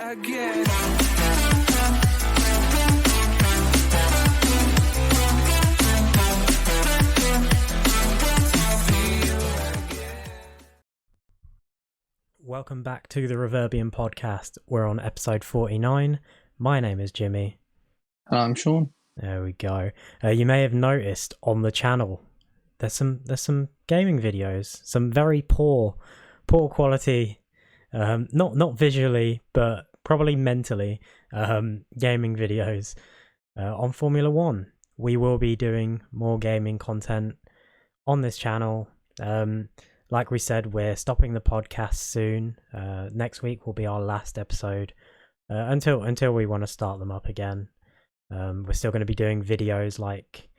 again. Welcome back to the Reverbium podcast. We're on episode 49. My name is Jimmy. And I'm Sean. There we go. You may have noticed on the channel there's some gaming videos, some very poor quality, not visually but probably mentally, gaming videos on Formula One. We will be doing more gaming content on this channel. Like we said, we're stopping the podcast soon. Next week will be our last episode until we want to start them up again. We're still going to be doing videos like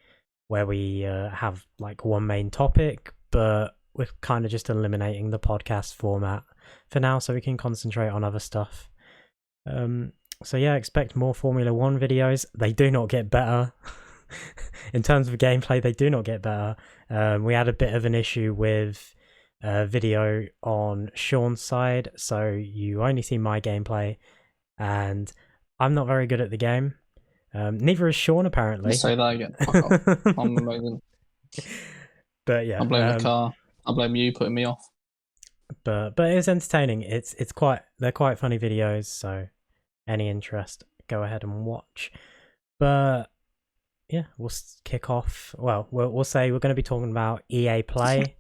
where we have like one main topic, but we're kind of just eliminating the podcast format for now so we can concentrate on other stuff. So yeah, expect more Formula One videos. They do not get better. In terms of gameplay, they do not get better. We had a bit of an issue with video on Sean's side, so you only see my gameplay, and I'm not very good at the game. Neither is Sean, apparently. Let's say that again. Fuck off. I'm amazing. But yeah, I blame the car. I blame you putting me off. But it's entertaining. They're quite funny videos. So any interest, go ahead and watch. But yeah, we'll kick off. Well, we'll say we're going to be talking about EA Play.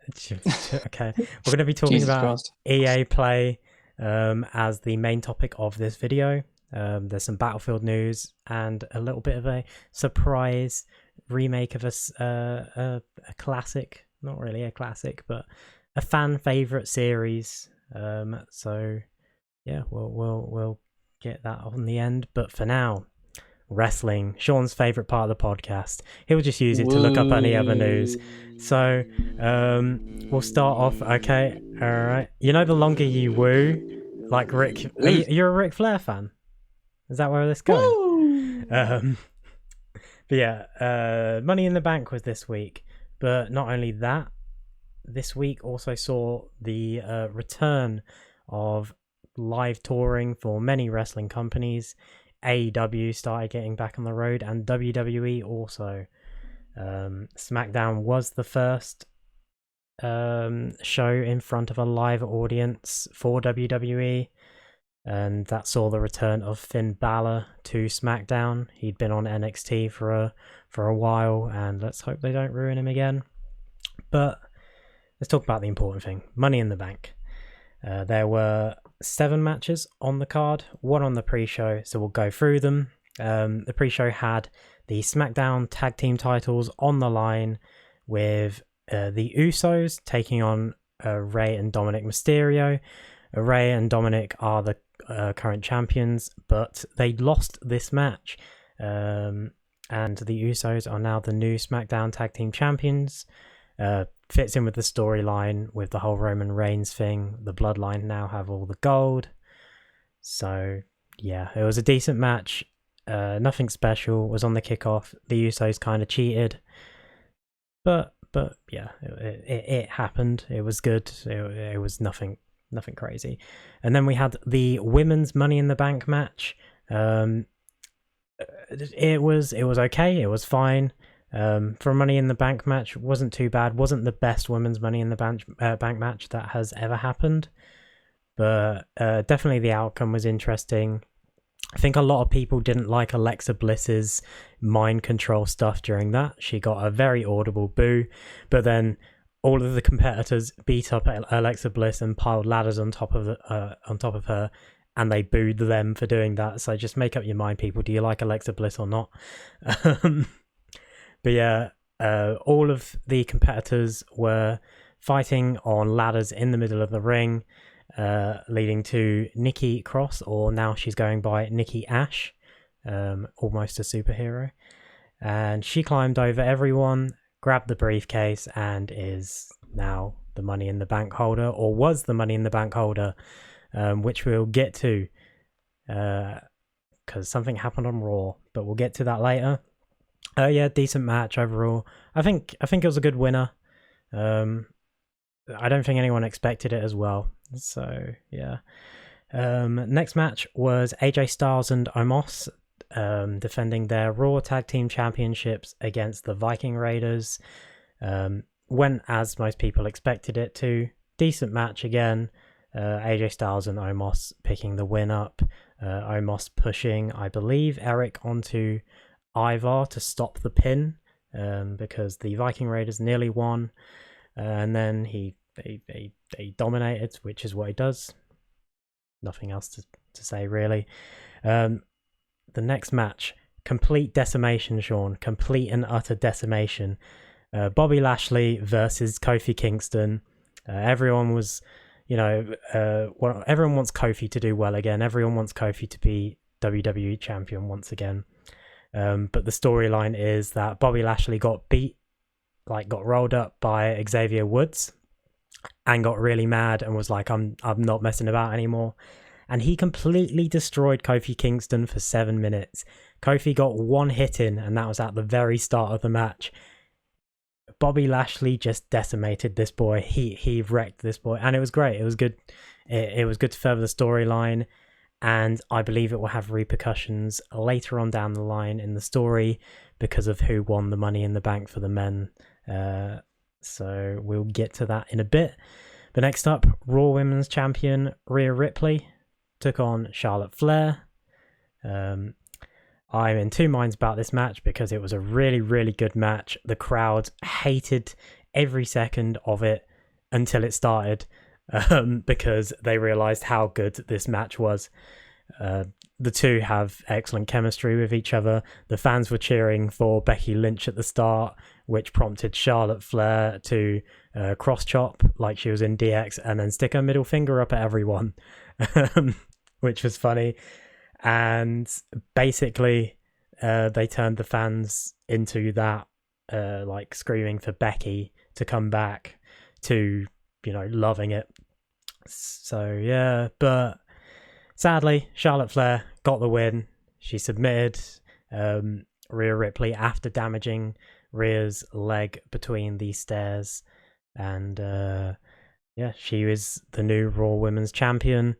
Okay, we're going to be talking Jesus about Christ. EA Play as the main topic of this video. There's some Battlefield news and a little bit of a surprise remake of a classic, not really a classic, but a fan favorite series. So yeah, we'll get that on the end. But for now, wrestling, Sean's favorite part of the podcast. He'll just use it to look up any other news. So we'll start off. Okay, all right. You know, the longer you woo, like Rick, you're a Ric Flair fan. Is that where this going? But yeah, Money in the Bank was this week. But not only that, this week also saw the return of live touring for many wrestling companies. AEW started getting back on the road, and WWE also. SmackDown was the first show in front of a live audience for WWE, and that saw the return of Finn Balor to SmackDown. He'd been on NXT for a while, and let's hope they don't ruin him again. But let's talk about the important thing: Money in the Bank. There were 7 matches on the card, 1 on the pre-show, so we'll go through them. The pre-show had the SmackDown tag team titles on the line, with the Usos taking on Rey and Dominic Mysterio. Rey and Dominic are the current champions, but they lost this match, and the Usos are now the new SmackDown tag team champions. Fits in with the storyline with the whole Roman Reigns thing. The Bloodline now have all the gold. So yeah, it was a decent match. Nothing special. Was on the kickoff. The Usos kind of cheated, but yeah, it happened. It was good. It was nothing crazy. And then we had the women's Money in the Bank match. It was okay. It was fine. For a Money in the Bank match, wasn't too bad. Wasn't the best women's Money in the Bank match that has ever happened, but definitely the outcome was interesting. I think a lot of people didn't like Alexa Bliss's mind control stuff during that. She got a very audible boo, but then all of the competitors beat up Alexa Bliss and piled ladders on top of her, and they booed them for doing that. So just make up your mind, people. Do you like Alexa Bliss or not? But yeah, all of the competitors were fighting on ladders in the middle of the ring, leading to Nikki Cross, or now she's going by Nikki Ash, almost a superhero. And she climbed over everyone, grabbed the briefcase, and is now the Money in the Bank holder, or was the Money in the Bank holder, which we'll get to, because something happened on Raw, but we'll get to that later. Yeah, decent match overall. I think it was a good winner. I don't think anyone expected it as well. So yeah, Next match was AJ Styles and Omos defending their Raw Tag Team Championships against the Viking Raiders. Went as most people expected it to. Decent match again. AJ Styles and Omos picking the win up. Omos pushing, I believe, Eric onto Ivar to stop the pin because the Viking Raiders nearly won. And then he dominated, which is what he does. Nothing else to say, really. The next match, complete decimation, Sean. Complete and utter decimation. Bobby Lashley versus Kofi Kingston. Everyone was, everyone wants Kofi to do well again. Everyone wants Kofi to be WWE champion once again. But the storyline is that Bobby Lashley got rolled up by Xavier Woods and got really mad and was like, I'm not messing about anymore. And he completely destroyed Kofi Kingston for 7 minutes. Kofi got one hit in, and that was at the very start of the match. Bobby Lashley just decimated this boy. He wrecked this boy, and it was great. It was good. It was good to further the storyline, and I believe it will have repercussions later on down the line in the story because of who won the Money in the Bank for the men. So we'll get to that in a bit. But next up, Raw Women's Champion Rhea Ripley took on Charlotte Flair. I'm in two minds about this match because it was a really, really good match. The crowd hated every second of it until it started because they realized how good this match was. The two have excellent chemistry with each other. The fans were cheering for Becky Lynch at the start, which prompted Charlotte Flair to cross chop like she was in DX and then stick her middle finger up at everyone, which was funny. And basically, they turned the fans into that, screaming for Becky to come back to, loving it. So, yeah, but sadly, Charlotte Flair got the win. She submitted Rhea Ripley after damaging Rhea's leg between the stairs. And, she was the new Raw Women's Champion.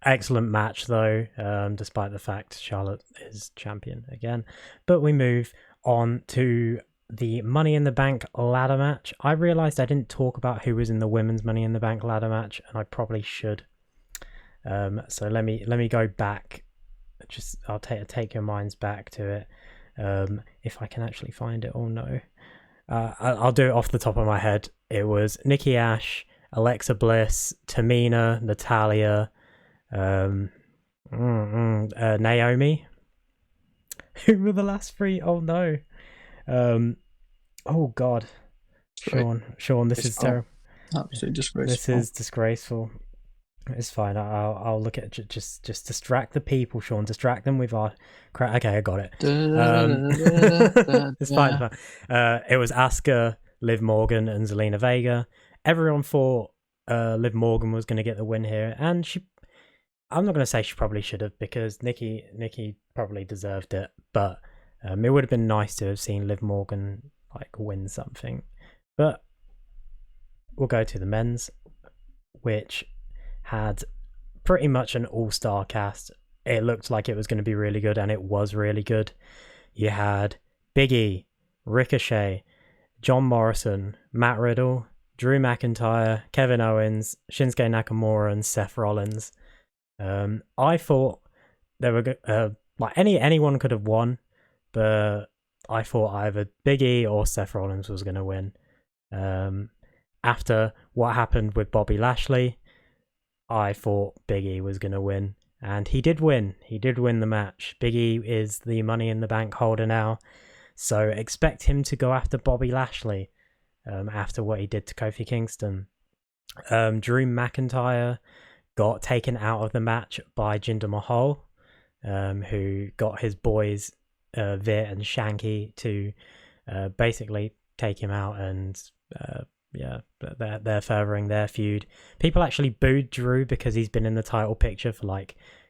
Excellent match, though, despite the fact Charlotte is champion again. But we move on to the Money in the Bank ladder match. I realised I didn't talk about who was in the women's Money in the Bank ladder match, and I probably should. So let me go back. I'll take your minds back to it. If I can actually find it. Oh no, I'll do it off the top of my head. It was Nikki Ash, Alexa Bliss, Tamina, Natalia, Naomi. Who were the last three? Oh no. Oh god. Sean, this is terrible. Absolutely disgraceful. This is disgraceful. It's fine. I'll look at it. Just distract the people, Sean. Distract them with our crap. Okay, I got it. It's fine. It was Asuka, Liv Morgan, and Zelina Vega. Everyone thought Liv Morgan was going to get the win here, and I'm not going to say she probably should have because Nikki probably deserved it, but it would have been nice to have seen Liv Morgan win something. But we'll go to the men's, which had pretty much an all-star cast. It looked like it was going to be really good, and it was really good. You had Big E, Ricochet, John Morrison, Matt Riddle, Drew McIntyre, Kevin Owens, Shinsuke Nakamura, and Seth Rollins. I thought they were anyone could have won, but I thought either Big E or Seth Rollins was going to win. After what happened with Bobby Lashley, I thought Big E was going to win, and he did win. He did win the match. Big E is the Money in the Bank holder now, so expect him to go after Bobby Lashley after what he did to Kofi Kingston. Drew McIntyre got taken out of the match by Jinder Mahal, who got his boys Veer and Shanky to basically take him out, and they're furthering their feud. People actually booed Drew because he's been in the title picture for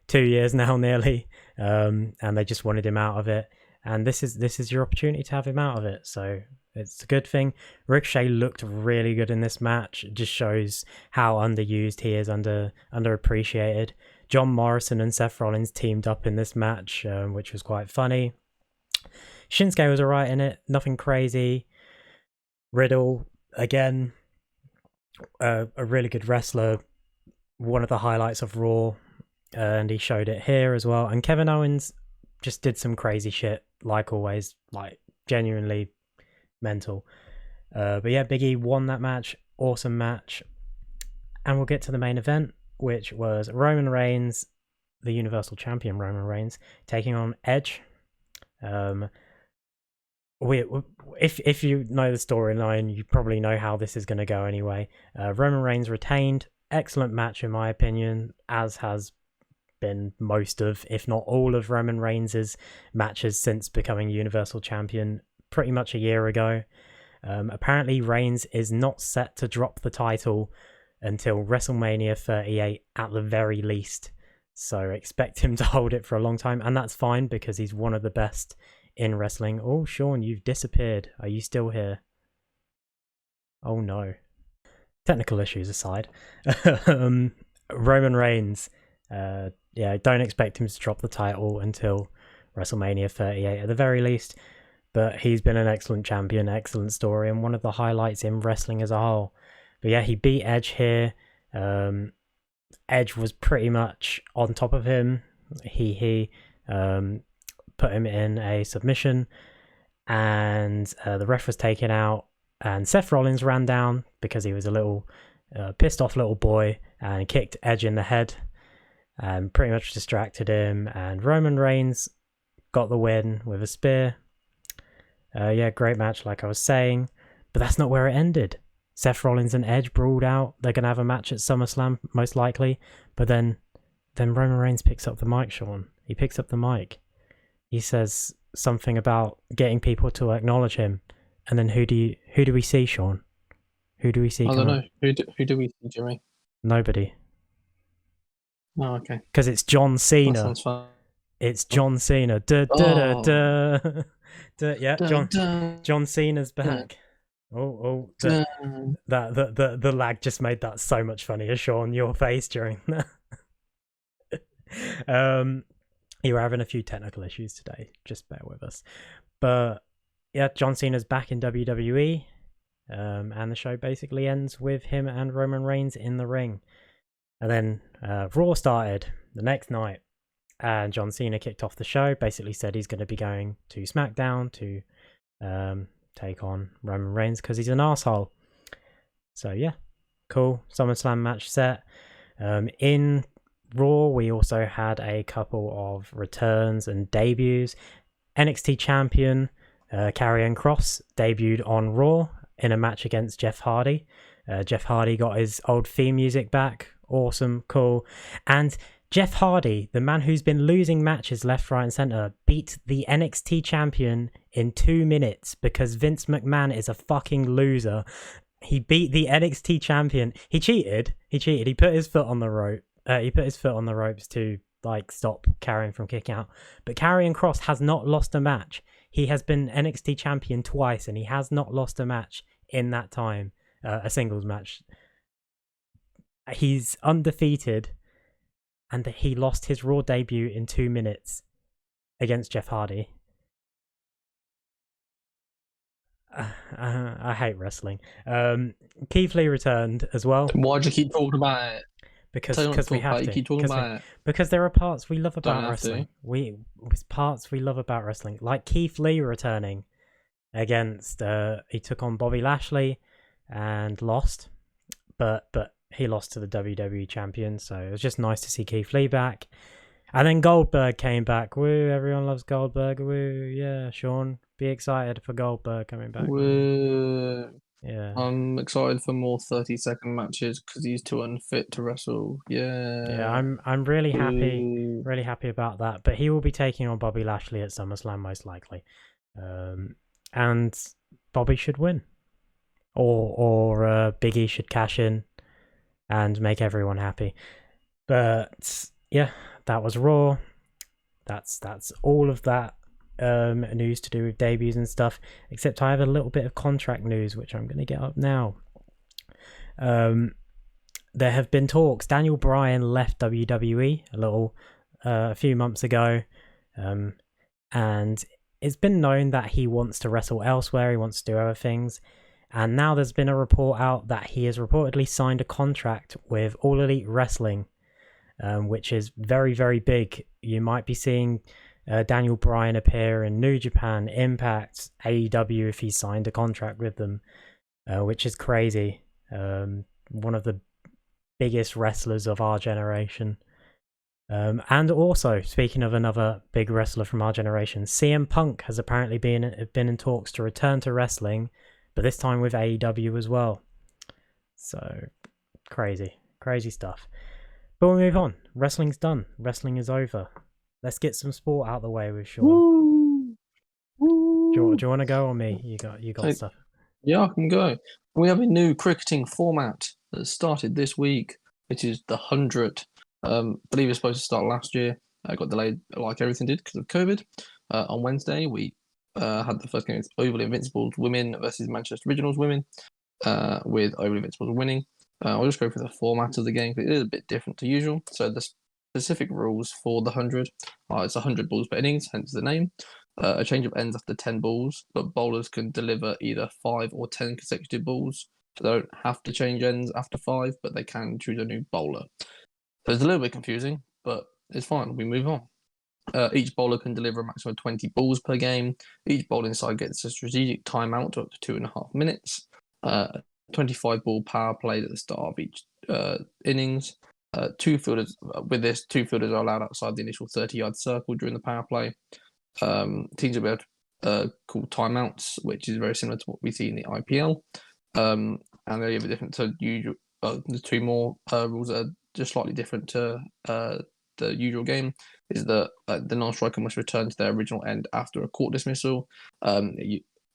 2 years now nearly, and they just wanted him out of it. and this is your opportunity to have him out of it. So it's a good thing. Ricochet looked really good in this match. It just shows how underused he is, underappreciated. John Morrison and Seth Rollins teamed up in this match, which was quite funny. Shinsuke was alright in it, nothing crazy. Riddle, again, a really good wrestler, one of the highlights of Raw, and he showed it here as well. And Kevin Owens just did some crazy shit, like always, like genuinely mental. But yeah, Big E won that match, awesome match. And we'll get to the main event, which was Roman Reigns, the Universal Champion Roman Reigns, taking on Edge. If you know the storyline, you probably know how this is going to go anyway. Roman Reigns retained. Excellent match in my opinion, as has been most of, if not all of, Roman Reigns' matches since becoming Universal Champion pretty much a year ago. Apparently Reigns is not set to drop the title until WrestleMania 38 at the very least. So expect him to hold it for a long time, and that's fine because he's one of the best in wrestling. Oh, Sean, you've disappeared. Are you still here? Oh no. Technical issues aside. Roman Reigns, don't expect him to drop the title until WrestleMania 38 at the very least, but he's been an excellent champion, excellent story, and one of the highlights in wrestling as a whole. But yeah, he beat Edge here. Edge was pretty much on top of him. He put him in a submission, and the ref was taken out, and Seth Rollins ran down because he was a little pissed off little boy and kicked Edge in the head and pretty much distracted him, and Roman Reigns got the win with a spear. Great match like I was saying, but that's not where it ended. Seth Rollins and Edge brawled out. They're going to have a match at SummerSlam, most likely, but then Roman Reigns picks up the mic, Sean. He picks up the mic. He says something about getting people to acknowledge him, and then who do we see, Sean? Who do we see? I don't know. Who do we see, Jimmy? Nobody. Oh, okay. Because it's John Cena. That sounds fun. It's John Cena. Yeah, John Cena's back. The lag just made that so much funnier, Sean. Your face during that. You were having a few technical issues today. Just bear with us. But yeah, John Cena's back in WWE. And the show basically ends with him and Roman Reigns in the ring. And then Raw started the next night. And John Cena kicked off the show. Basically said he's going to be going to SmackDown to take on Roman Reigns because he's an asshole. So yeah, cool. SummerSlam match set. In Raw, we also had a couple of returns and debuts. NXT champion Karrion Kross debuted on Raw in a match against Jeff Hardy. Jeff Hardy got his old theme music back. Awesome, cool. And Jeff Hardy, the man who's been losing matches left, right, and center, beat the NXT champion in 2 minutes because Vince McMahon is a fucking loser. He beat the NXT champion. He cheated. He put his foot on the rope. He put his foot on the ropes to stop Karrion from kicking out. But Karrion Kross has not lost a match. He has been NXT champion twice, and he has not lost a match in that time. A singles match. He's undefeated. And he lost his Raw debut in 2 minutes against Jeff Hardy. I hate wrestling. Keith Lee returned as well. Why'd you keep talking about it? Because we have to. Keep talking about it. Because there are parts we love about wrestling. Parts we love about wrestling, like Keith Lee returning against. He took on Bobby Lashley and lost, but he lost to the WWE champion, so it was just nice to see Keith Lee back. And then Goldberg came back. Woo, everyone loves Goldberg. Woo, yeah, Sean, be excited for Goldberg coming back. Woo. Yeah. I'm excited for more 30-second matches because he's too unfit to wrestle. Yeah. Yeah, I'm really happy about that. But he will be taking on Bobby Lashley at SummerSlam most likely. And Bobby should win. Or Big E should cash in and make everyone happy. But yeah, that was Raw. That's all of that news to do with debuts and stuff, except I have a little bit of contract news, which I'm going to get up now. There have been talks. Daniel Bryan left WWE a few months ago, and it's been known that he wants to wrestle elsewhere. He wants to do other things. And now there's been a report out that he has reportedly signed a contract with All Elite Wrestling, which is very, very big. You might be seeing Daniel Bryan appear in New Japan, Impact, AEW if he signed a contract with them, which is crazy. One of the biggest wrestlers of our generation. And also, speaking of another big wrestler from our generation, CM Punk has apparently been in talks to return to wrestling, but this time with AEW as well. So, crazy stuff. But we'll move on. Wrestling's done. Wrestling is over. Let's get some sport out of the way with Sean. Woo! Woo! Do you want to go or me? You got stuff. Yeah, I can go. We have a new cricketing format that started this week, which is the 100. I believe it was supposed to start last year. It got delayed like everything did because of COVID. On Wednesday, we had the first game against Oval Invincibles women versus Manchester Originals women, with Oval Invincibles winning. I'll just go through the format of the game because it is a bit different to usual. So the specific rules for the 100 are it's 100 balls per innings, hence the name. A change of ends after 10 balls, but bowlers can deliver either 5 or 10 consecutive balls. So they don't have to change ends after 5, but they can choose a new bowler. So it's a little bit confusing, but it's fine. We move on. Each bowler can deliver a maximum of 20 balls per game. Each bowling side gets a strategic timeout up to 2.5 minutes. 25 ball power play at the start of each innings. Two fielders are allowed outside the initial 30-yard circle during the power play. Teams will be able to call timeouts, which is very similar to what we see in the IPL. And they're a bit different to usual. The two more rules that are just slightly different to the usual game is that the non-striker must return to their original end after a court dismissal.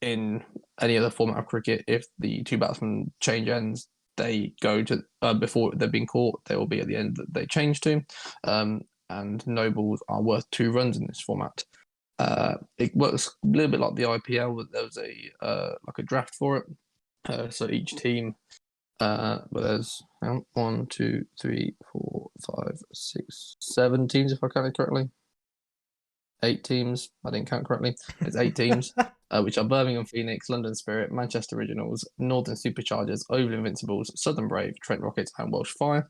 In any other format of cricket, if the two batsmen change ends, they go to before they've been caught, they will be at the end that they change to. And no balls are worth 2 runs in this format. It works a little bit like the IPL, but there was a draft for it. So each team, but there's 1, 2, 3, 4, 5, 6, 7 teams if I counted correctly. 8 teams. I didn't count correctly. It's 8 teams, which are Birmingham Phoenix, London Spirit, Manchester Originals, Northern Superchargers, Oval Invincibles, Southern Brave, Trent Rockets, and Welsh Fire.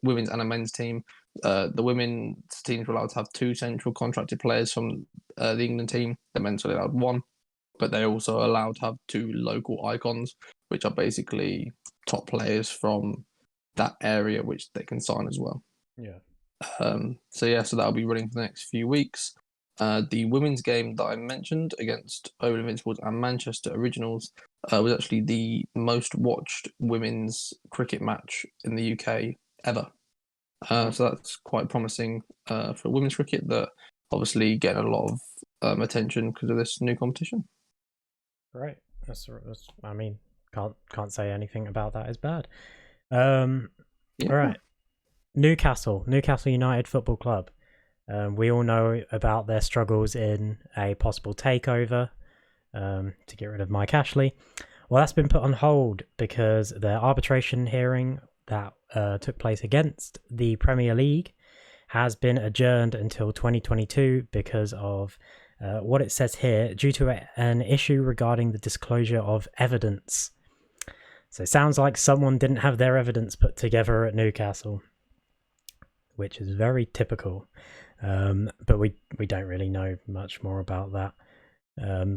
Women's and a men's team. The women's teams were allowed to have 2 central contracted players from the England team. The men's were allowed 1, but they're also allowed to have 2 local icons, which are basically top players from that area, which they can sign as well. Yeah. So that'll be running for the next few weeks. The women's game that I mentioned against Oval Invincibles and Manchester Originals was actually the most watched women's cricket match in the UK ever. So that's quite promising for women's cricket, that obviously getting a lot of attention because of this new competition. Right. That's I mean, can't say anything about that is bad. All right. Newcastle United Football Club. We all know about their struggles in a possible takeover to get rid of Mike Ashley. Well, that's been put on hold because their arbitration hearing that took place against the Premier League has been adjourned until 2022 because of what it says here, due to an issue regarding the disclosure of evidence. So it sounds like someone didn't have their evidence put together at Newcastle, which is very typical. But we don't really know much more about that.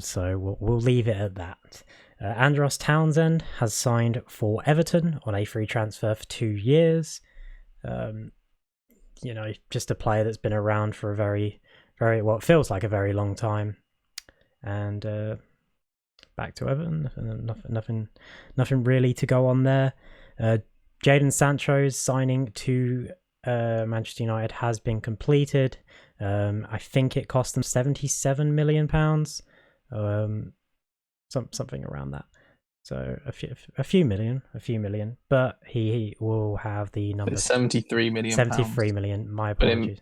So we'll leave it at that. Andros Townsend has signed for Everton on a free transfer for 2 years. Just a player that's been around for a very, very, well, it feels like a very long time. And back to Everton. Nothing really to go on there. Jadon Sancho's signing to Manchester United has been completed. I think it cost them £77 million, something around that. So a few million. But he will have the number. It's 73 million. 73 million. My apologies.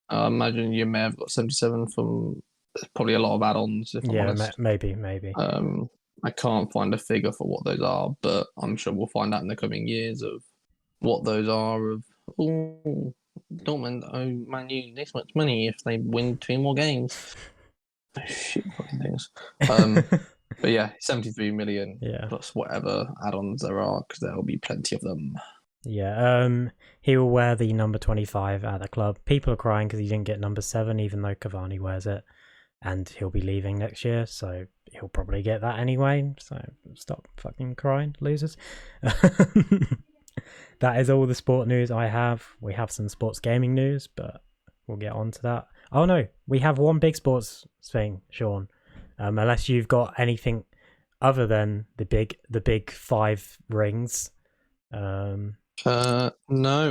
I imagine you may have got 77 from there's probably a lot of add-ons, if I'm Yeah, honest. maybe. I can't find a figure for what those are, but I'm sure we'll find out in the coming years of what those are. Of oh, Dortmund owe Man U this much money if they win 2 more games. Shit, fucking things. But yeah, 73 million Yeah. plus whatever add-ons there are, because there'll be plenty of them. Yeah. He will wear the number 25 at the club. People are crying because he didn't get number 7, even though Cavani wears it, and he'll be leaving next year, so he'll probably get that anyway. So stop fucking crying, losers. That is all the sport news I have. We have some sports gaming news, but we'll get on to that. Oh no, we have one big sports thing, Sean. Unless you've got anything other than the big 5 rings. No,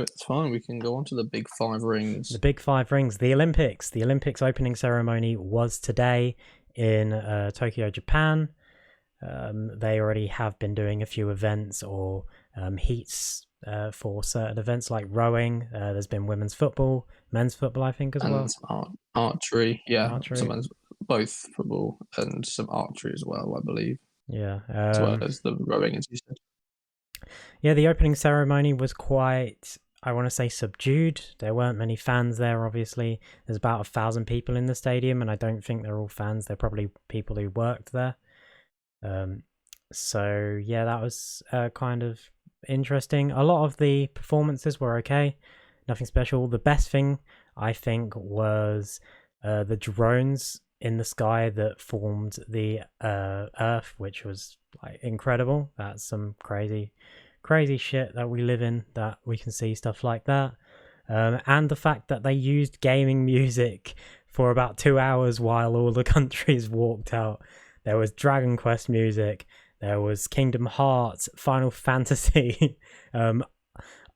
it's fine. We can go on to the big 5 rings. The big 5 rings. The Olympics. The Olympics opening ceremony was today in Tokyo, Japan. They already have been doing a few events or heats for certain events like rowing. There's been women's football, men's football, I think, as well. And archery, yeah. Archery. Sometimes both football and some archery as well, I believe. Yeah. As well as the rowing, as you said. Yeah, the opening ceremony was quite, I want to say, subdued. There weren't many fans there, obviously. There's about 1,000 people in the stadium, and I don't think they're all fans. They're probably people who worked there. So, yeah, that was kind of interesting. A lot of the performances were okay. Nothing special. The best thing, I think, was the drones in the sky that formed the Earth, which was like incredible. That's some crazy shit that we live in, that we can see stuff like that. And the fact that they used gaming music for about 2 hours while all the countries walked out. There was Dragon Quest music, there was Kingdom Hearts, Final Fantasy.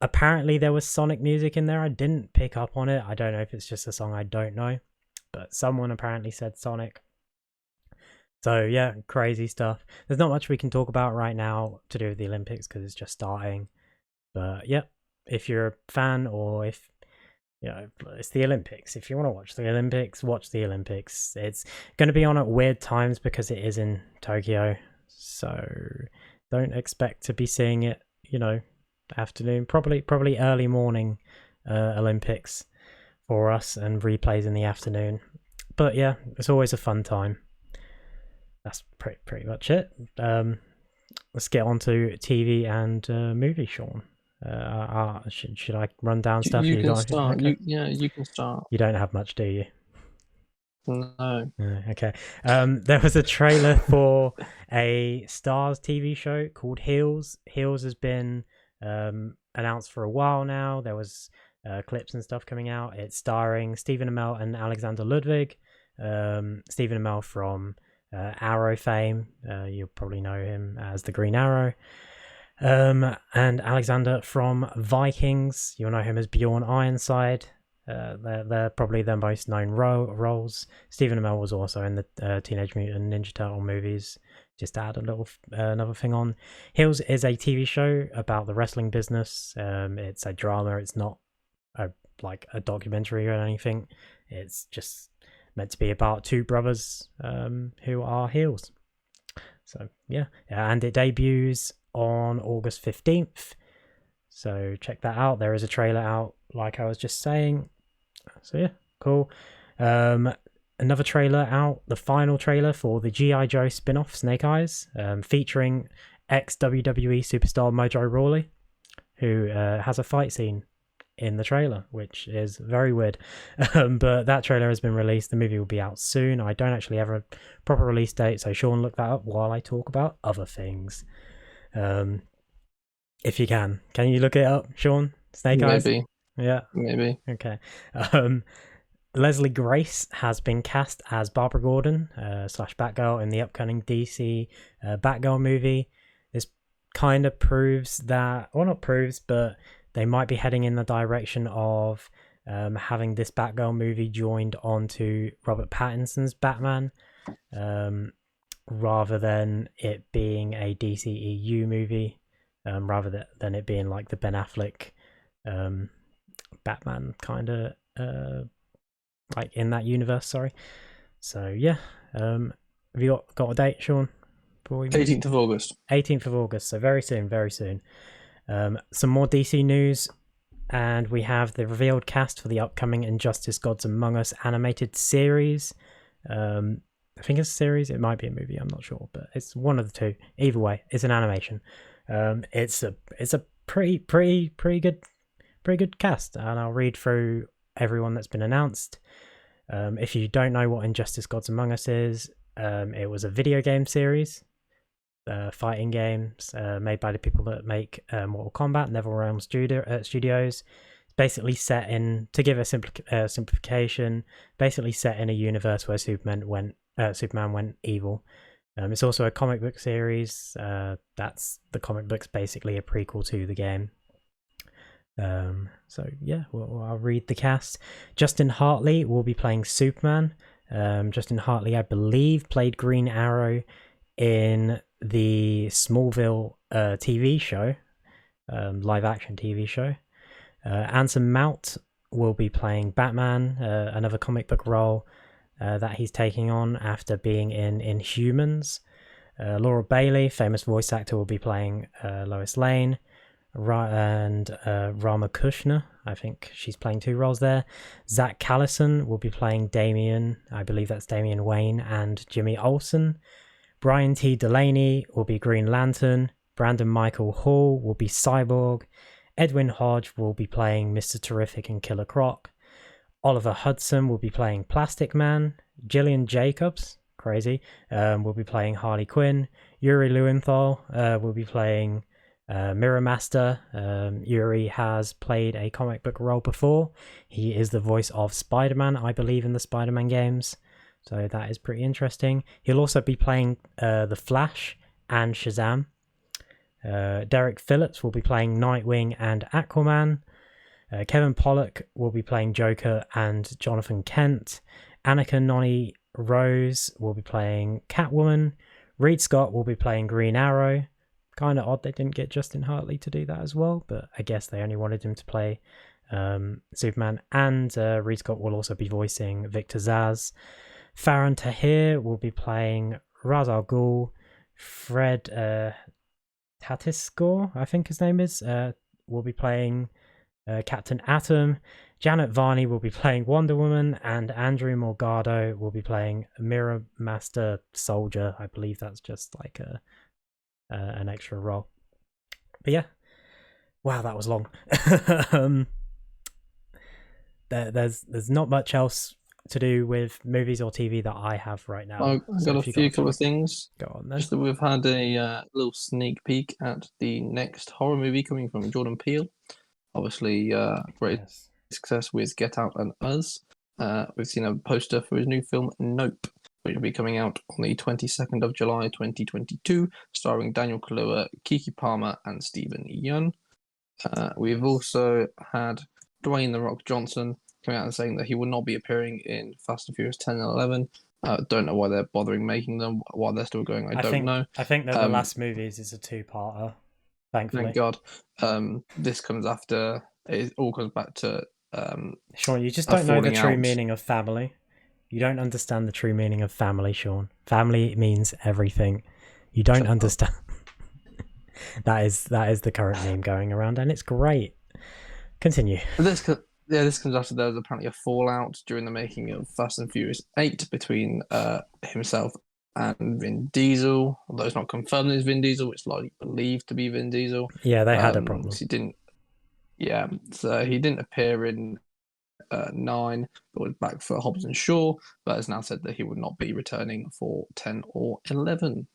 Apparently there was Sonic music in there. I didn't pick up on it. I don't know if it's just a song I don't know, but someone apparently said Sonic. So yeah, crazy stuff. There's not much we can talk about right now to do with the Olympics because it's just starting. But yeah, if you're a fan, or if it's the Olympics. If you want to watch the Olympics, watch the Olympics. It's going to be on at weird times because it is in Tokyo. So don't expect to be seeing it, afternoon, probably early morning Olympics for us, and replays in the afternoon. But yeah, it's always a fun time. That's pretty much it. Let's get on to TV and movie, Sean. Should I run down stuff? You can start. Okay. You can start. You don't have much, do you? No. Okay. There was a trailer for a Stars TV show called Heels. Heels has been announced for a while now. There was clips and stuff coming out. It's starring Stephen Amell and Alexander Ludwig. Stephen Amell from Arrow fame. You'll probably know him as the Green Arrow. And Alexander from Vikings. You'll know him as Bjorn Ironside. They're probably their most known roles. Stephen Amell was also in the Teenage Mutant Ninja Turtle movies. Just to add a little another thing on. Heels is a TV show about the wrestling business. It's a drama. It's not like a documentary or anything. It's just meant to be about 2 brothers who are heels. So yeah, and it debuts on August 15th. So check that out. There is a trailer out, like I was just saying. So yeah, cool. Another trailer out, the final trailer for the G.I. Joe spin-off Snake Eyes, featuring ex-WWE superstar Mojo Rawley, who has a fight scene in the trailer, which is very weird. But that trailer has been released. The movie will be out soon. I don't actually have a proper release date, so Sean, look that up while I talk about other things. If you can you look it up, Sean? Snake Eyes? Maybe. Yeah. Maybe. Okay. Leslie Grace has been cast as Barbara Gordon / Batgirl in the upcoming DC Batgirl movie. This kind of proves that, or not proves, but they might be heading in the direction of having this Batgirl movie joined onto Robert Pattinson's Batman, rather than it being a DCEU movie, rather than it being like the Ben Affleck Batman kind of like in that universe. Sorry. So yeah, have you got a date, Sean? 18th of August. 18th of August. So very soon, very soon. Some more DC news, and we have the revealed cast for the upcoming Injustice: Gods Among Us animated series. I think it's a series. It might be a movie. I'm not sure, but it's one of the two. Either way, it's an animation. It's a pretty good cast, and I'll read through everyone that's been announced. If you don't know what Injustice: Gods Among Us is, it was a video game series, fighting games made by the people that make Mortal Kombat, NetherRealm Studios. It's basically set in, to give a simplification, basically set in a universe where Superman went evil. It's also a comic book series. That's the comic book's basically a prequel to the game. So yeah, I'll read the cast. Justin Hartley will be playing Superman. Justin Hartley, I believe, played Green Arrow in the Smallville TV show, live action TV show. Anson Mount will be playing Batman, another comic book role that he's taking on after being in Inhumans. Laura Bailey, famous voice actor, will be playing Lois Lane. And Rama Kushner, I think she's playing two roles there. Zach Callison will be playing Damian, I believe that's Damian Wayne, and Jimmy Olsen. Brian T. Delaney will be Green Lantern. Brandon Michael Hall will be Cyborg. Edwin Hodge will be playing Mr. Terrific and Killer Croc. Oliver Hudson will be playing Plastic Man. Gillian Jacobs, crazy, will be playing Harley Quinn. Yuri Lowenthal will be playing Mirror Master. Yuri has played a comic book role before. He is the voice of Spider-Man, I believe, in the Spider-Man games. So that is pretty interesting. He'll also be playing The Flash and Shazam. Derek Phillips will be playing Nightwing and Aquaman. Kevin Pollak will be playing Joker and Jonathan Kent. Annika Noni Rose will be playing Catwoman. Reed Scott will be playing Green Arrow. Kind of odd they didn't get Justin Hartley to do that as well, but I guess they only wanted him to play Superman. And Reed Scott will also be voicing Victor Zsasz. Farron Tahir will be playing Ra's al Ghul. Fred Tatisco, I think his name is, will be playing Captain Atom. Janet Varney will be playing Wonder Woman, and Andrew Morgado will be playing Mirror Master Soldier. I believe that's just like an extra role. But yeah, wow, that was long. There's not much else to do with movies or TV that I have right now. I've got a few couple of things. Go on then. Just that we've had a little sneak peek at the next horror movie coming from Jordan Peele. Obviously, great success with Get Out and Us. We've seen a poster for his new film Nope, which will be coming out on the 22nd of July 2022, starring Daniel Kaluuya, Keke Palmer, and Stephen Yeun. We've also had Dwayne "The Rock" Johnson coming out and saying that he will not be appearing in Fast and Furious 10 and 11. Don't know why they're bothering making them while they're still going. I don't know. I think that the last movies is a two-parter. Thankfully. Thank God. This comes after. It all comes back to. Sean, you just don't know the true meaning of family. You don't understand the true meaning of family, Sean. Family means everything. You don't understand. That is the current meme going around, and it's great. Continue. This comes after there was apparently a fallout during the making of Fast and Furious 8 between himself and Vin Diesel. Although it's not confirmed it's Vin Diesel, it's likely believed to be Vin Diesel. Yeah, they had a problem. So he didn't appear in 9, but was back for Hobbs and Shaw, but has now said that he would not be returning for 10 or 11.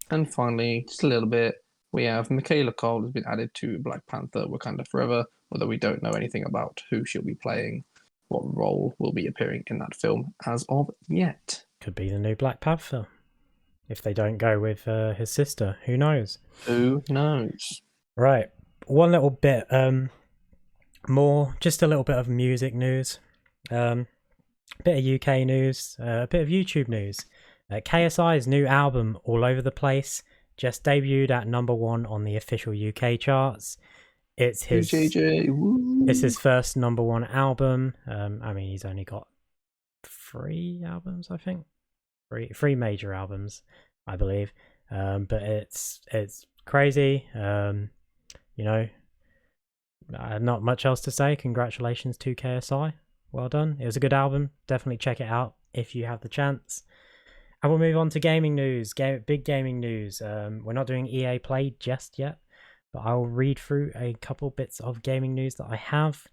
And finally, just a little bit, we have Michaela Cole has been added to Black Panther Wakanda Forever, although we don't know anything about who she'll be playing, what role will be appearing in that film as of yet. Could be the new Black Panther. If they don't go with his sister, who knows? Who knows? Right, one little bit more, just a little bit of music news, a bit of UK news, a bit of YouTube news. KSI's new album, All Over the Place, just debuted at #1 on the official UK charts. It's his first #1 album. I mean, he's only got 3 albums, I think. three major albums, I believe. But it's crazy. You know, not much else to say. Congratulations to KSI. Well done. It was a good album. Definitely check it out if you have the chance. And we'll move on to gaming news. Big gaming news. We're not doing EA Play just yet, but I'll read through a couple bits of gaming news that I have.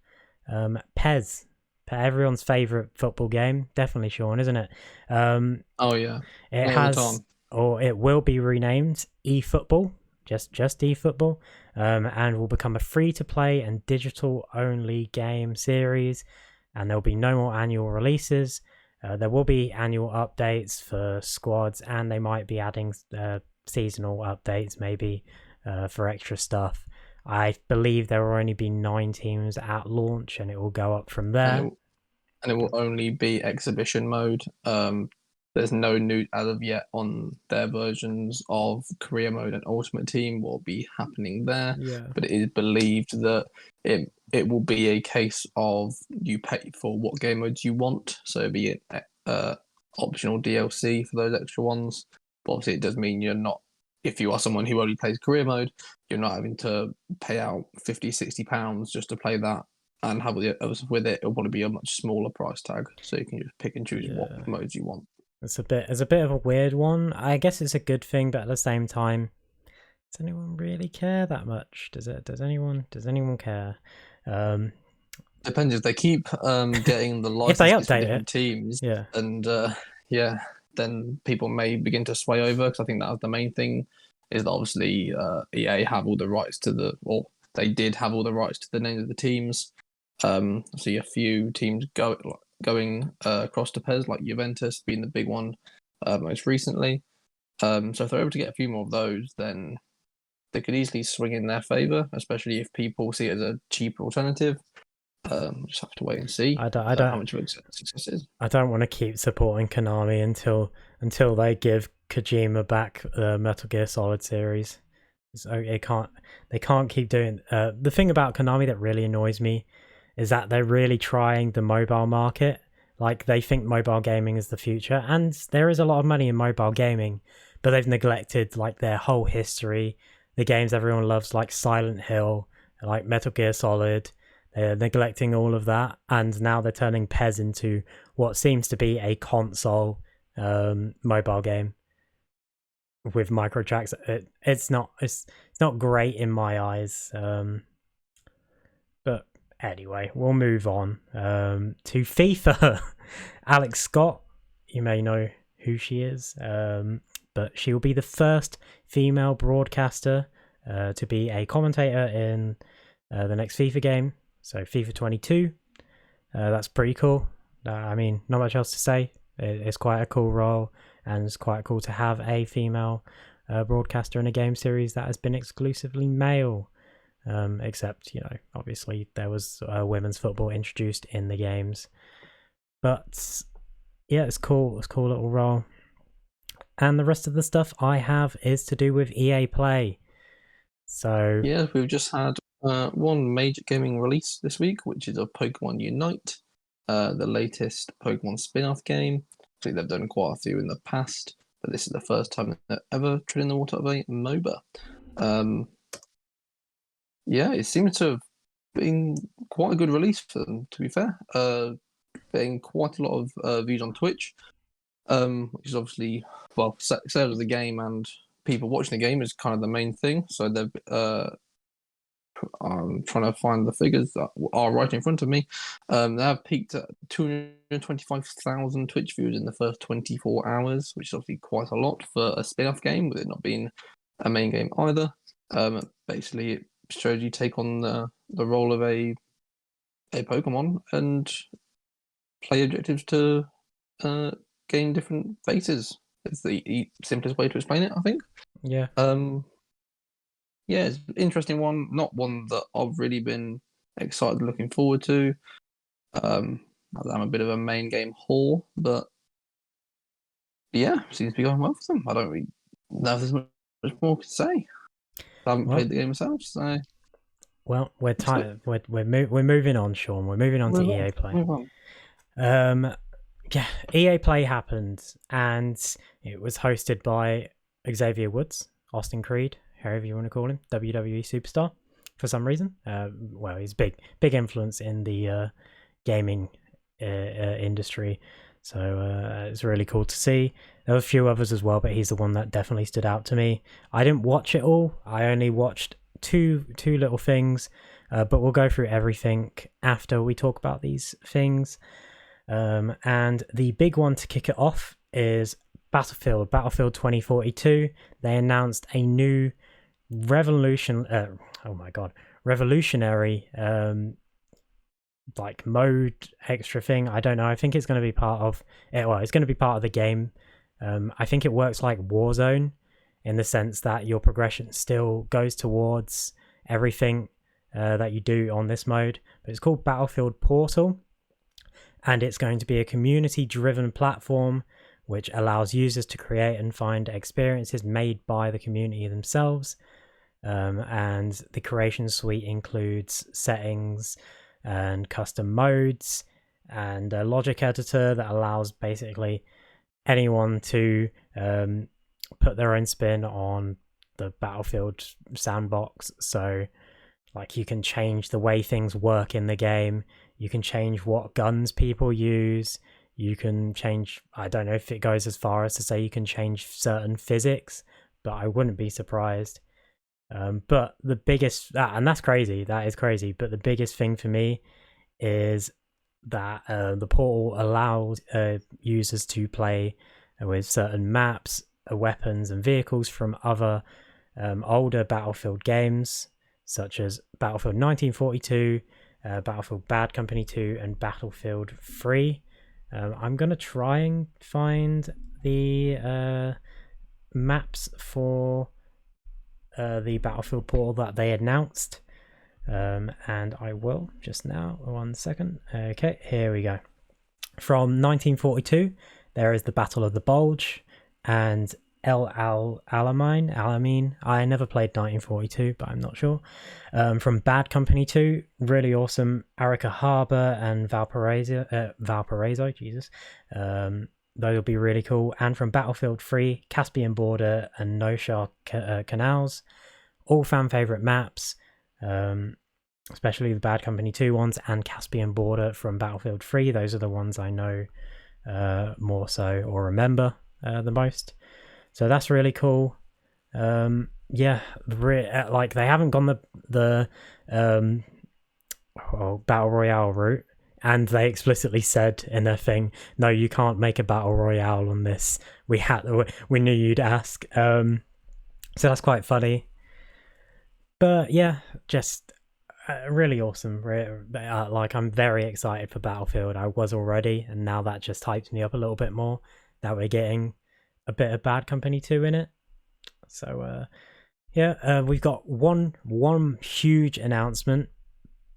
PES, everyone's favorite football game, definitely Sean, isn't it? Oh yeah, It has, or it will be renamed eFootball, just eFootball, and will become a free-to-play and digital-only game series. And there'll be no more annual releases. There will be annual updates for squads, and they might be adding seasonal updates, maybe for extra stuff. I believe there will only be 9 teams at launch, and it will go up from there. And it will only be exhibition mode. There's no news as of yet on their versions of career mode and ultimate team will be happening there. Yeah. But it is believed that it will be a case of you pay for what game modes you want. So it'll be an optional DLC for those extra ones. But obviously it does mean you're not, if you are someone who only plays career mode, you're not having to pay out £50-60 just to play that. And have the others with it, it'll probably be a much smaller price tag, so you can just pick and choose what modes you want. It's a bit of a weird one. I guess it's a good thing, but at the same time, does anyone really care that much? Does anyone care? Depends if they keep getting the licenses if they from update different teams, yeah, and then people may begin to sway over, because I think that was the main thing, is that obviously EA have all the rights to they did have all the rights to the names of the teams. See a few teams going across to PES, like Juventus being the big one most recently. So if they're able to get a few more of those, then they could easily swing in their favour, especially if people see it as a cheaper alternative. Just have to wait and see how much of a success it is. I don't want to keep supporting Konami until they give Kojima back the Metal Gear Solid series. So they can't keep doing. The thing about Konami that really annoys me is that they're really trying the mobile market. Like, they think mobile gaming is the future, and there is a lot of money in mobile gaming, but they've neglected like their whole history, the games everyone loves, like Silent Hill, like Metal Gear Solid. They're neglecting all of that, and now they're turning PES into what seems to be a console mobile game with microtransactions. It's not great in my eyes. But anyway, we'll move on to FIFA. Alex Scott, you may know who she is, but she will be the first female broadcaster to be a commentator in the next FIFA game. So FIFA 22. That's pretty cool. I mean, not much else to say. It's quite a cool role, and it's quite cool to have a female broadcaster in a game series that has been exclusively male. Except, obviously there was women's football introduced in the games. But yeah, it's cool. It's a cool little role. And the rest of the stuff I have is to do with EA Play. So yeah, we've just had one major gaming release this week, which is of Pokemon Unite, the latest Pokemon spin-off game. I think they've done quite a few in the past, but this is the first time they've ever treading the water of a MOBA. Yeah, it seems to have been quite a good release for them, to be fair. Getting quite a lot of views on Twitch, which is obviously, well, sales of the game and people watching the game is kind of the main thing. So they've I'm trying to find the figures that are right in front of me. They have peaked at 225,000 Twitch views in the first 24 hours, which is obviously quite a lot for a spin-off game, with it not being a main game either. Basically, it shows you take on the role of a Pokemon and play objectives to gain different faces. It's the simplest way to explain it, I think. yeah. Yeah, it's an interesting one. Not one that I've really been excited looking forward to. I'm a bit of a main game whore, but yeah, seems to be going well for them. I don't really know if there's much more to say. I haven't played the game myself, so. Well, we're tired. We're moving on, Sean. We're moving on to EA Play. Move on. yeah, EA Play happened, and it was hosted by Xavier Woods, Austin Creed, however you want to call him, WWE superstar, for some reason. Well, he's big influence in the gaming industry, so it's really cool to see. There were a few others as well, but he's the one that definitely stood out to me. I didn't watch it all. I only watched two little things, but we'll go through everything after we talk about these things. And the big one to kick it off is Battlefield 2042. They announced a new revolutionary like mode extra thing. I don't know. I think it's going to be part of it. Well, it's going to be part of the game. I think it works like Warzone in the sense that your progression still goes towards everything that you do on this mode. But it's called Battlefield Portal, and it's going to be a community-driven platform which allows users to create and find experiences made by the community themselves. And the creation suite includes settings and custom modes and a logic editor that allows basically anyone to put their own spin on the Battlefield sandbox. So like you can change the way things work in the game, you can change what guns people use, you can change, I don't know if it goes as far as to say you can change certain physics, but I wouldn't be surprised. But the biggest, and that's crazy, that is crazy, but the biggest thing for me is that the portal allows users to play with certain maps, weapons and vehicles from other older Battlefield games, such as Battlefield 1942, Battlefield Bad Company 2 and Battlefield 3. I'm going to try and find the maps for the Battlefield portal that they announced, and I will just now. 1 second. Okay, here we go. From 1942, there is the Battle of the Bulge and Alamein. I never played 1942, but I'm not sure. From Bad Company 2, really awesome Arica Harbor and Valparaiso. Jesus. Those will be really cool. And from Battlefield 3, Caspian Border and Nosha Canals, all fan favorite maps, especially the Bad Company 2 ones and Caspian Border from Battlefield 3. Those are the ones I know more so or remember the most. So that's really cool. Yeah, like they haven't gone the battle royale route. And they explicitly said in their thing, no, you can't make a battle royale on this. We knew you'd ask. So that's quite funny. But yeah, just really awesome. Like I'm very excited for Battlefield. I was already, and now that just hypes me up a little bit more that we're getting a bit of Bad Company 2 in it. So we've got one huge announcement,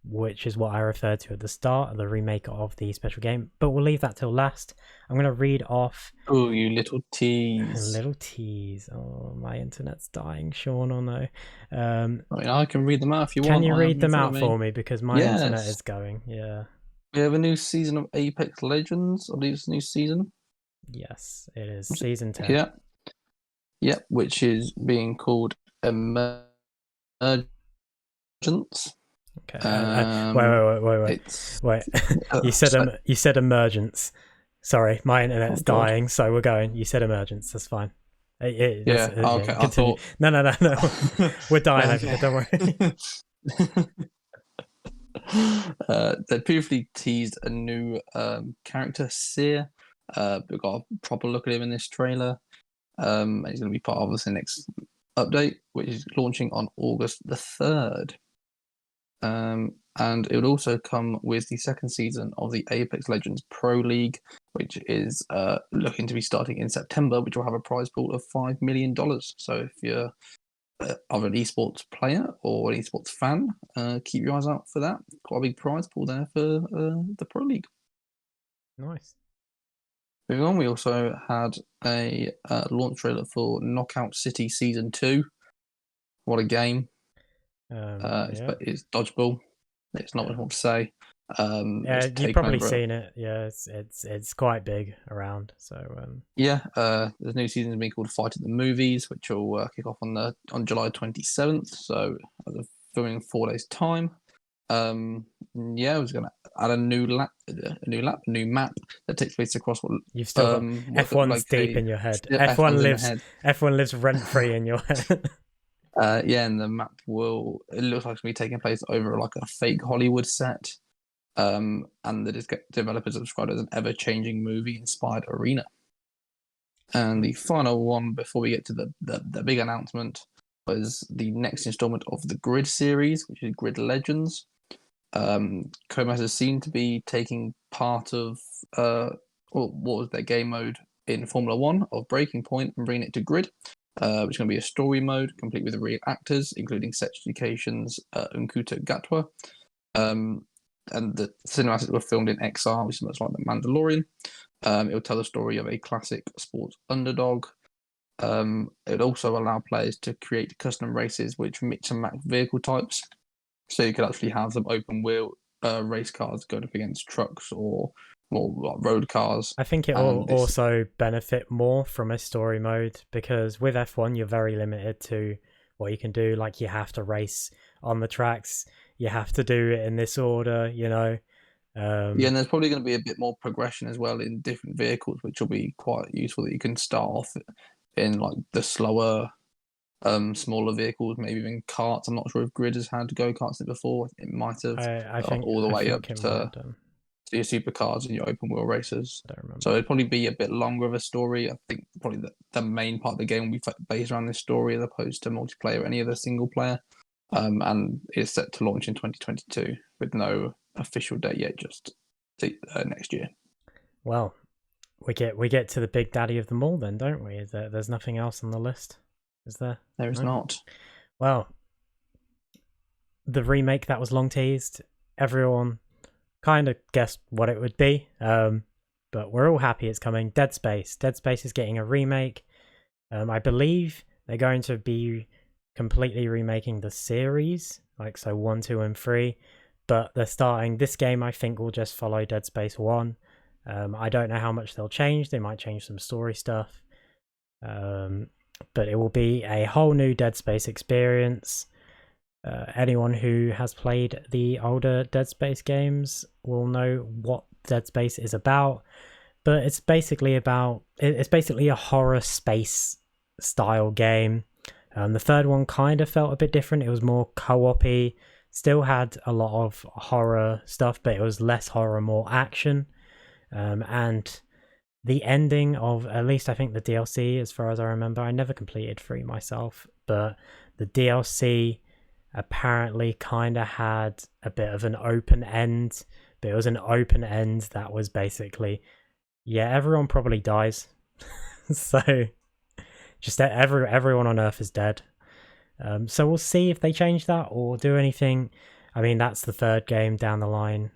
which is what I referred to at the start of the remake of the special game, but we'll leave that till last. I'm going to read off. Oh, you little tease. Little tease. Oh, my internet's dying, Sean, or no? I mean, I can read them out if you want. Can you read them out for me? Because my internet is going. Yeah. We have a new season of Apex Legends. I believe it's a new season. Yes, it is. Season 10. Yeah. Yeah, which is being called Emergence. Okay. Wait. You said emergence. Sorry, my internet's dying, so we're going. You said emergence. That's fine. Okay. I thought... No. We're dying over here. Don't worry. They briefly teased a new character, Seer. We've got a proper look at him in this trailer. He's going to be part of the next update, which is launching on August the 3rd. And it would also come with the second season of the Apex Legends Pro League, which is looking to be starting in September, which will have a prize pool of $5 million. So if you're either an esports player or an esports fan, keep your eyes out for that. Quite a big prize pool there for the Pro League. Nice. Moving on, we also had a launch trailer for Knockout City Season 2. What a game. It's dodgeball. It's not much more to say. It's You've taken probably over. seen it. Yeah, it's quite big around. So Yeah, there's a new season being called Fight at the Movies, which will kick off on July 27th. So as of filming in 4 days' time. Yeah, I was gonna add a new map that takes place across you've still got what looked F1's like deep a in your head. F1's in my head. F1 lives rent free in your head. Yeah, and the map it looks like it's gonna be taking place over like a fake Hollywood set. And the developers have described it as an ever-changing movie-inspired arena. And the final one before we get to the big announcement was the next installment of the Grid series, which is Grid Legends. Comas is seen to be taking part of what was their game mode in Formula One of Breaking Point and bringing it to Grid, which is going to be a story mode complete with real actors, including Seth Education's Unkuta Gatwa. And the cinematics were filmed in XR, which is much like The Mandalorian. It will tell the story of a classic sports underdog. It would also allow players to create custom races which mix and match vehicle types. So you could actually have some open wheel race cars going up against trucks or more road cars. I think it will also benefit more from a story mode, because with F1 you're very limited to what you can do. Like, you have to race on the tracks, you have to do it in this order, you know. Yeah, and there's probably going to be a bit more progression as well in different vehicles, which will be quite useful. That you can start off in like the slower, smaller vehicles, maybe even karts. I'm not sure if Grid has had go-karts in it before. It might have, I think all the way up it might have to done. your supercars and your open wheel races. I don't remember. So it'd probably be a bit longer of a story. I think probably the main part of the game will be based around this story as opposed to multiplayer or any other single player. And it's set to launch in 2022 with no official date yet, just next year. Well, we get to the big daddy of them all then, don't we? There's nothing else on the list, is there? There is not. Well, the remake that was long teased, everyone kind of guessed what it would be, but we're all happy it's coming. Dead Space is getting a remake. I believe they're going to be completely remaking the series, like so 1, 2 and 3, but they're starting this game. I think will just follow Dead Space 1. I don't know how much they'll change. They might change some story stuff, but it will be a whole new Dead Space experience. Anyone who has played the older Dead Space games will know what Dead Space is about, but it's basically a horror space style game. The third one kind of felt a bit different. It was more co-op-y, still had a lot of horror stuff, but it was less horror, more action. And the ending of, at least I think the DLC, as far as I remember, I never completed 3 myself, but the DLC apparently kind of had a bit of an open end, but it was an open end that was basically, yeah, everyone probably dies. So just everyone on Earth is dead. So we'll see if they change that or do anything. I mean, that's the third game down the line,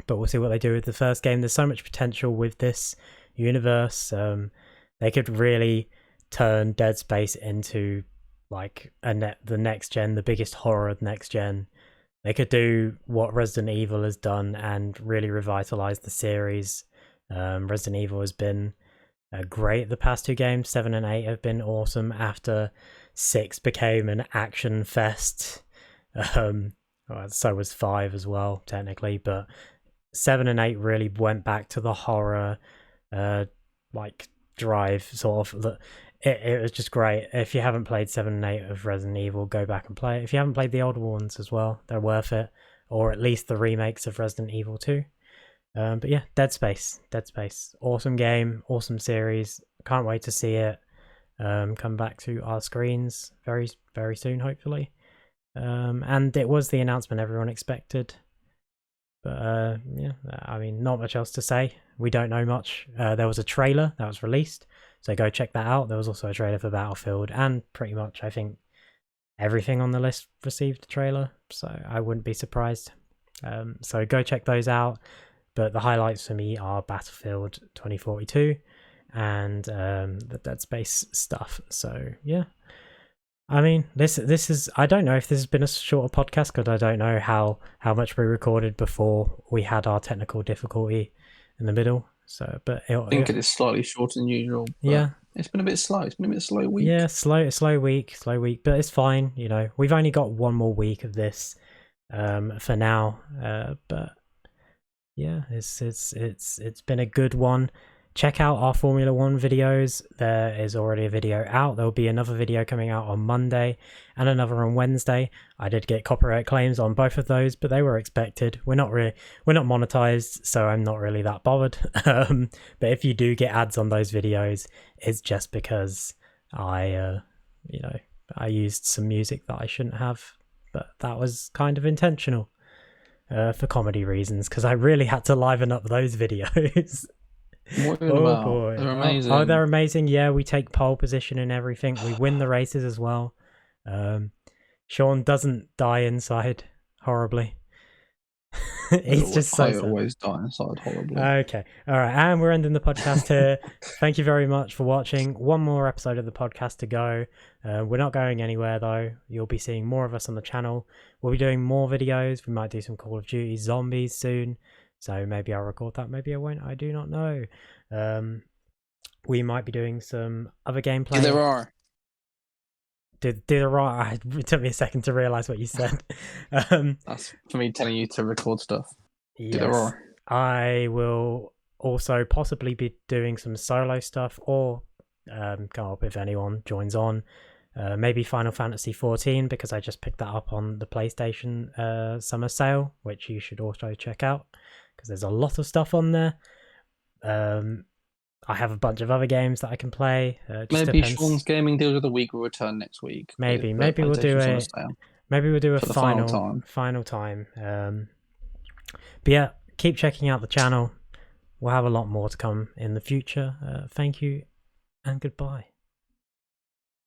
but we'll see what they do with the first game. There's so much potential with this universe. They could really turn Dead Space into like the next gen, the biggest horror of next gen. They could do what Resident Evil has done and really revitalize the series. Resident Evil has been great the past 2 games. 7 and 8 have been awesome after 6 became an action fest. So was 5 as well, technically, but 7 and 8 really went back to the horror like drive sort of. It was just great. If you haven't played 7 and 8 of Resident Evil, go back and play it. If you haven't played the older ones as well, they're worth it, or at least the remakes of Resident Evil 2. But yeah, Dead Space, awesome game, awesome series. Can't wait to see it come back to our screens very, very soon, hopefully. And it was the announcement everyone expected. But yeah, I mean, not much else to say. We don't know much. There was a trailer that was released, so go check that out. There was also a trailer for Battlefield, and pretty much I think everything on the list received a trailer, so I wouldn't be surprised. So go check those out. But the highlights for me are Battlefield 2042 and the Dead Space stuff. So yeah, I mean, this is. I don't know if this has been a shorter podcast because I don't know how much we recorded before we had our technical difficulty in the middle. So, but I think it is slightly shorter than usual, but yeah, it's been a bit slow. It's been a bit slow week. yeah, slow week, but it's fine. You know, we've only got one more week of this for now. But yeah, it's been a good one. Check out our Formula One videos. There is already a video out. There'll be another video coming out on Monday and another on Wednesday. I did get copyright claims on both of those, but they were expected. We're not monetized, so I'm not really that bothered. But if you do get ads on those videos, it's just because I used some music that I shouldn't have, but that was kind of intentional for comedy reasons because I really had to liven up those videos. What are you Oh about? boy. They're amazing. Oh, they're amazing. Yeah, we take pole position and everything. We win the races as well. Sean doesn't die inside horribly. He's just so I sad. always die inside horribly. Okay. All right. And we're ending the podcast here. Thank you very much for watching. One more episode of the podcast to go. We're not going anywhere though. You'll be seeing more of us on the channel. We'll be doing more videos. We might do some Call of Duty Zombies soon. So maybe I'll record that, maybe I won't. I do not know. We might be doing some other gameplay. There are. There are. It took me a second to realise what you said. That's for me telling you to record stuff. Yes. There are. I will also possibly be doing some solo stuff or come up if anyone joins on. Maybe Final Fantasy 14 because I just picked that up on the PlayStation summer sale, which you should also check out because there's a lot of stuff on there. I have a bunch of other games that I can play. Maybe depends. Sean's gaming deal of the week will return next week. Maybe we'll do a final time. But yeah, keep checking out the channel. We'll have a lot more to come in the future. Thank you and goodbye.